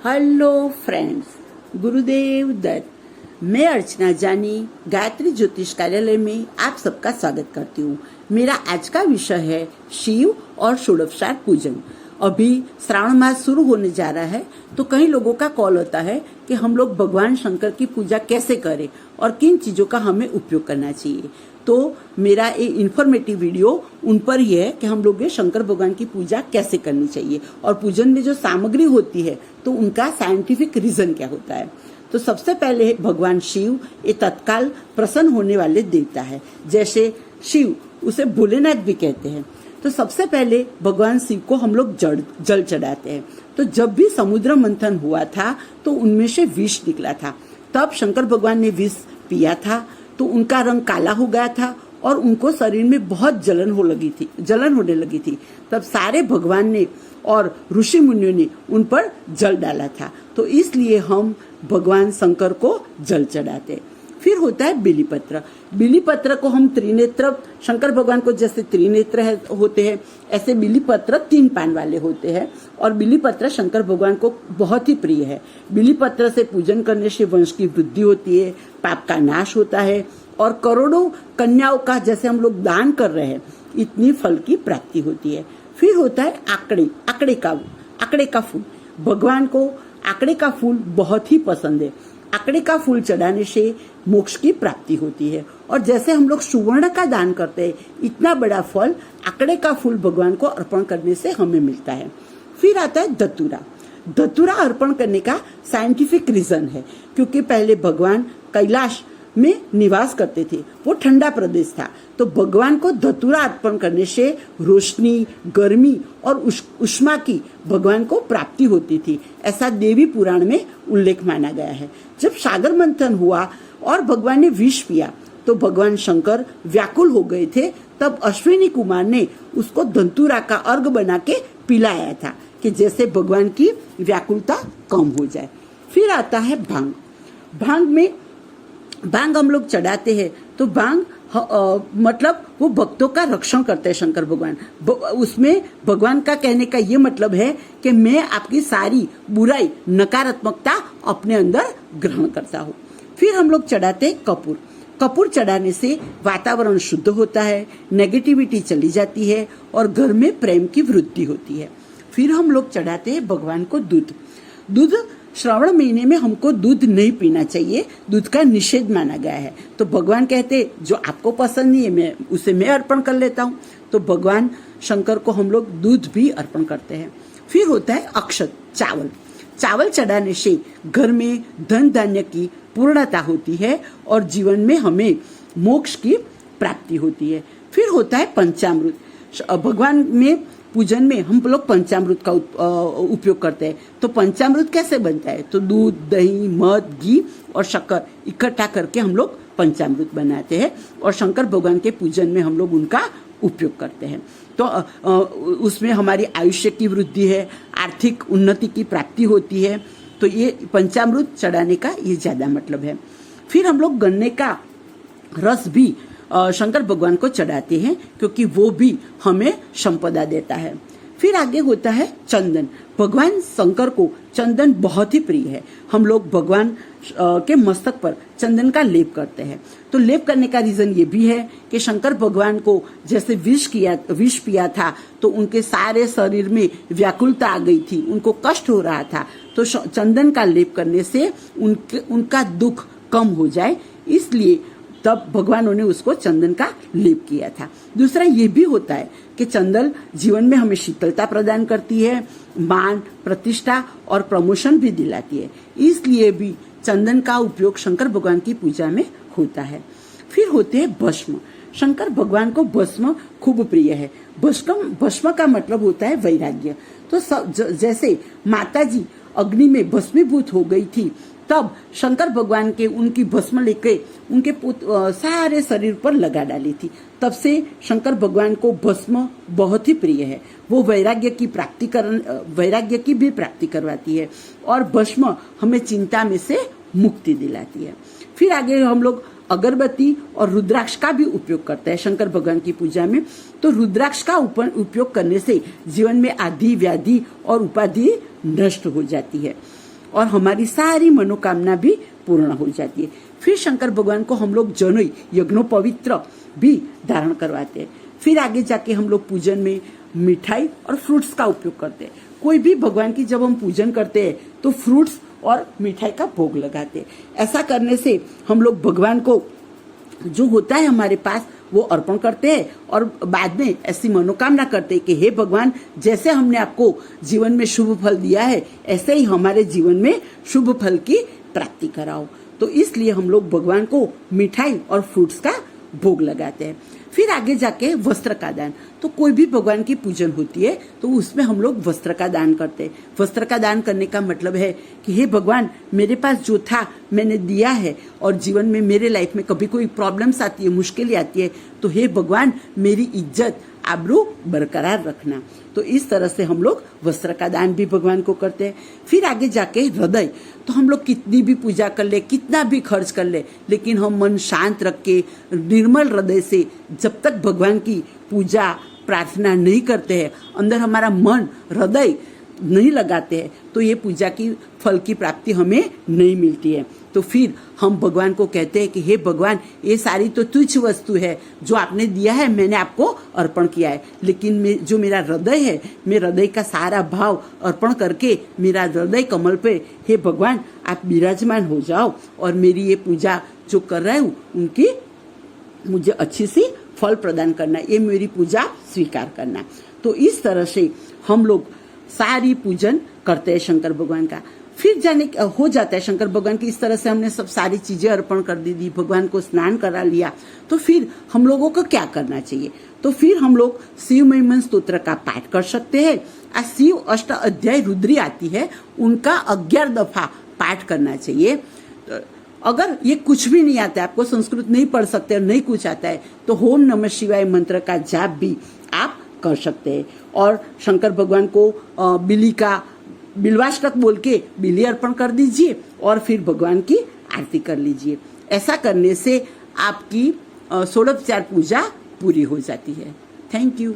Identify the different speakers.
Speaker 1: Hello friends, Gurudev Datta. मैं अर्चना जानी गायत्री ज्योतिष कार्यालय में आप सबका स्वागत करती हूँ। मेरा आज का विषय है शिव और षोडशोपचार पूजन। अभी श्रावण मास शुरू होने जा रहा है, तो कई लोगों का कॉल होता है कि हम लोग भगवान शंकर की पूजा कैसे करें और किन चीजों का हमें उपयोग करना चाहिए। तो मेरा ये इन्फॉर्मेटिव वीडियो उन पर ही है कि हम लोग ये शंकर भगवान की पूजा कैसे करनी चाहिए और पूजन में जो सामग्री होती है तो उनका साइंटिफिक रीजन क्या होता है। तो सबसे पहले भगवान शिव ये तत्काल प्रसन्न होने वाले देवता है। जैसे शिव, उसे भोलेनाथ भी कहते हैं। तो सबसे पहले भगवान शिव को हम लोग जल चढ़ाते हैं। तो जब भी समुद्र मंथन हुआ था तो उनमें से विष निकला था। तब शंकर भगवान ने विष पिया था तो उनका रंग काला हो गया था और उनको शरीर में बहुत जलन होने लगी थी। तब सारे भगवान ने और ऋषि मुनियों ने उन पर जल डाला था। तो इसलिए हम भगवान शंकर को जल चढ़ाते। फिर होता है बिलीपत्र। बिलीपत्र को हम त्रिनेत्र, शंकर भगवान को जैसे त्रिनेत्र होते हैं ऐसे बिलीपत्र 3 पान वाले होते हैं और बिलीपत्र शंकर भगवान को बहुत ही प्रिय है। बिलीपत्र से पूजन करने से वंश की वृद्धि होती है, पाप का नाश होता है और करोड़ों कन्याओं का जैसे हम लोग दान कर रहे हैं इतनी फल की प्राप्ति होती है। फिर होता है आकड़े का फूल। भगवान को आकड़े का फूल बहुत ही पसंद है। आकड़े का फूल चढ़ाने से मोक्ष की प्राप्ति होती है और जैसे हम लोग सुवर्ण का दान करते हैं इतना बड़ा फल आकड़े का फूल भगवान को अर्पण करने से हमें मिलता है। फिर आता है धतूरा। धतूरा अर्पण करने का साइंटिफिक रीजन है, क्योंकि पहले भगवान कैलाश में निवास करते थे, वो ठंडा प्रदेश था। तो भगवान को धतूरा अर्पण करने से रोशनी, गर्मी और उष्मा की भगवान को प्राप्ति होती थी। ऐसा देवी पुराण में उल्लेख माना गया है। जब सागर मंथन हुआ और भगवान ने विष पिया तो भगवान शंकर व्याकुल हो गए थे। तब अश्विनी कुमार ने उसको धतूरा का अर्घ बना के पिलाया था कि जैसे भगवान की व्याकुलता कम हो जाए। फिर आता है भांग हम लोग चढ़ाते हैं। तो भांग मतलब वो भक्तों का रक्षण करते हैं शंकर भगवान। उसमें भगवान का कहने का ये मतलब है कि मैं आपकी सारी बुराई, नकारात्मकता अपने अंदर ग्रहण करता हूँ। फिर हम लोग चढ़ाते हैं कपूर। कपूर चढ़ाने से वातावरण शुद्ध होता है, नेगेटिविटी चली जाती है और घर में प्रेम की वृद्धि होती है। फिर हम लोग चढ़ाते हैं भगवान को दूध। श्रावण महीने में हमको दूध नहीं पीना चाहिए, दूध का निषेध माना गया है। तो भगवान कहते जो आपको पसंद नहीं है उसे मैं अर्पण कर लेता हूँ। तो भगवान शंकर को हम लोग दूध भी अर्पण करते हैं। फिर होता है अक्षत, चावल चढ़ाने से घर में धन धान्य की पूर्णता होती है और जीवन में हमें मोक्ष की प्राप्ति होती है। फिर होता है पंचामृत। भगवान में पूजन में हम लोग पंचामृत का उपयोग करते हैं। तो पंचामृत कैसे बनता है? तो दूध, दही, मध, घी और शक्कर इकट्ठा करके हम लोग पंचामृत बनाते हैं और शंकर भगवान के पूजन में हम लोग उनका उपयोग करते हैं। तो उसमें हमारी आयुष्य की वृद्धि है, आर्थिक उन्नति की प्राप्ति होती है। तो ये पंचामृत चढ़ाने का ये ज्यादा मतलब है। फिर हम लोग गन्ने का रस भी शंकर भगवान को चढ़ाते हैं, क्योंकि वो भी हमें संपदा देता है। फिर आगे होता है चंदन। भगवान शंकर को चंदन बहुत ही प्रिय है। हम लोग भगवान के मस्तक पर चंदन का लेप करते हैं। तो लेप करने का रीजन ये भी है कि शंकर भगवान को जैसे विष पिया था तो उनके सारे शरीर में व्याकुलता आ गई थी, उनको कष्ट हो रहा था। तो चंदन का लेप करने से उनका दुख कम हो जाए, इसलिए तब भगवानों ने उसको चंदन का लेप किया था। दूसरा ये भी होता है कि चंदन जीवन में हमें शीतलता प्रदान करती है, मान, प्रतिष्ठा और प्रमोशन भी दिलाती है। इसलिए भी चंदन का उपयोग शंकर भगवान की पूजा में होता है। फिर होते हैं भस्म। शंकर भगवान को भस्म खूब प्रिय है। भस्म का मतलब होता है वैराग्य। तो जैसे माताजी अग्नि में भस्मीभूत हो गई थी, तब शंकर भगवान के उनकी भस्म लेके उनके सारे शरीर पर लगा डाली थी। तब से शंकर भगवान को भस्म बहुत ही प्रिय है। वो वैराग्य की भी प्राप्ति करवाती है और भस्म हमें चिंता में से मुक्ति दिलाती है। फिर आगे हम लोग अगरबत्ती और रुद्राक्ष का भी उपयोग करते हैं शंकर भगवान की पूजा में। तो रुद्राक्ष का उपयोग करने से जीवन में आदि व्याधि और उपाधि नष्ट हो जाती है। और हमारी सारी मनोकामना भी पूर्ण हो जाती है। फिर शंकर भगवान को हम लोग जनोई यज्ञोपवित्र भी धारण करवाते हैं। फिर आगे जाके हम लोग पूजन में मिठाई और फ्रूट्स का उपयोग करते हैं। कोई भी भगवान की जब हम पूजन करते हैं तो फ्रूट्स और मिठाई का भोग लगाते हैं। ऐसा करने से हम लोग भगवान को जो होता है हमारे पास वो अर्पण करते हैं और बाद में ऐसी मनोकामना करते हैं कि हे भगवान, जैसे हमने आपको जीवन में शुभ फल दिया है ऐसे ही हमारे जीवन में शुभ फल की प्राप्ति कराओ। तो इसलिए हम लोग भगवान को मिठाई और फ्रूट्स का भोग लगाते हैं। फिर आगे जाके वस्त्र का दान। तो कोई भी भगवान की पूजन होती है तो उसमें हम लोग वस्त्र का दान करते हैं। वस्त्र का दान करने का मतलब है कि हे भगवान, मेरे पास जो था मैंने दिया है और जीवन में मेरे लाइफ में कभी कोई प्रॉब्लम्स आती है, मुश्किलें आती है, तो हे भगवान मेरी इज्जत आबरू बरकरार रखना। तो इस तरह से हम लोग वस्त्र का दान भी भगवान को करते हैं। फिर आगे जाके हृदय। तो हम लोग कितनी भी पूजा कर ले, कितना भी खर्च कर ले, लेकिन हम मन शांत रख के निर्मल हृदय से जब तक भगवान की पूजा प्रार्थना नहीं करते हैं, अंदर हमारा मन हृदय नहीं लगाते हैं, तो ये पूजा की फल की प्राप्ति हमें नहीं मिलती है। तो फिर हम भगवान को कहते हैं कि हे भगवान, ये सारी तो तुच्छ वस्तु है, जो आपने दिया है मैंने आपको अर्पण किया है, लेकिन जो मेरा हृदय है, मेरे हृदय का सारा भाव अर्पण करके मेरा हृदय कमल पे हे भगवान आप विराजमान हो जाओ और मेरी ये पूजा जो कर रहा हूँ उनकी मुझे अच्छी सी फल प्रदान करना, ये मेरी पूजा स्वीकार करना। तो इस तरह से हम लोग सारी पूजन करते हैं शंकर भगवान का। फिर जाने हो जाता है शंकर भगवान की, इस तरह से हमने सब सारी चीजें अर्पण कर दी, भगवान को स्नान करा लिया, तो फिर हम लोगों को क्या करना चाहिए? तो फिर हम लोग शिव महिमन स्तोत्र का पाठ कर सकते हैं। आज शिव अष्ट अध्याय रुद्री आती है, उनका 11 दफा पाठ करना चाहिए। अगर ये कुछ भी नहीं आता है, आपको संस्कृत नहीं पढ़ सकते और नहीं कुछ आता है, तो ओम नमः शिवाय मंत्र का जाप भी आप कर सकते हैं। और शंकर भगवान को बिल्वाष्टक बोल के बिल्ली अर्पण कर दीजिए और फिर भगवान की आरती कर लीजिए। ऐसा करने से आपकी 16 पूजा पूरी हो जाती है। Thank you.